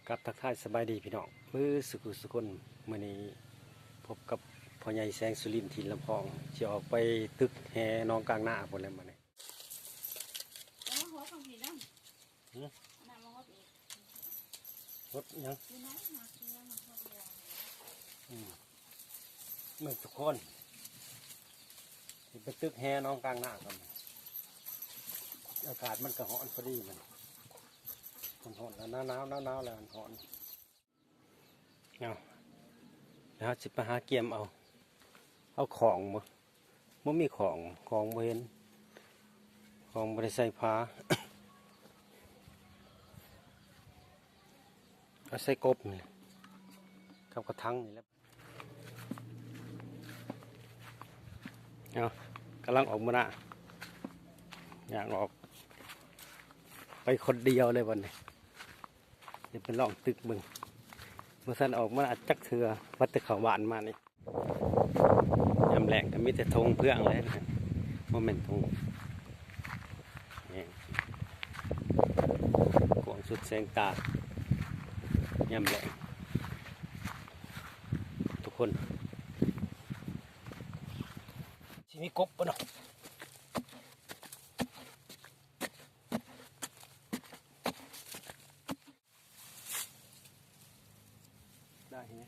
กับทักทายสบายดีพี่น้องมือสุกุลมื่อนี้พบกับพ่อใหญ่แสงสุรินทร์ถิ่นลำพองจะออกไปตึกแห่น้องกลางหน้าหมดแล้วมาเนี่ยรถยังเมื่อทุกคนไปตึกแห่น้องกลางหน้ากันอากาศมันก็ร้อนพอดีมันร้อนแล้วหนาวแล้วมันร้อนแล้วจะไปหาเกียมเอาของบ่มีของบ่เห็นของบ่ได้ใส่ผ้า เอาใส่กบนี่กับกระทังนี่แหล้วกำลังออกมาอยากออกไปคนเดียวเลยวันนี้จะเป็นลองตึกบึงเมื่อท่านออกมาจักเถื่อวัดตะเขาบ้านมานี่ยำแหลกก็มีแต่ธงเพื่องเลยนะโมเมนต์ธงกวางสุดแสงตายำแหลกทุกคนที่มีกบปะเนาะได้ไหม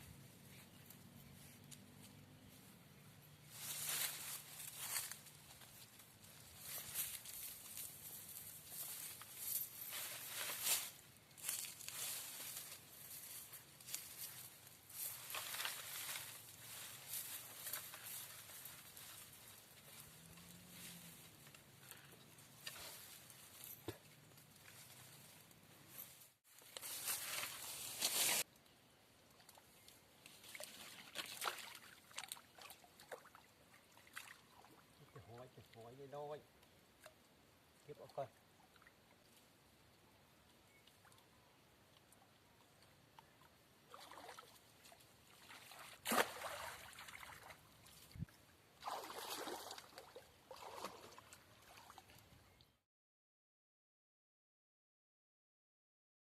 หอยน้อยเก็บออกก่อน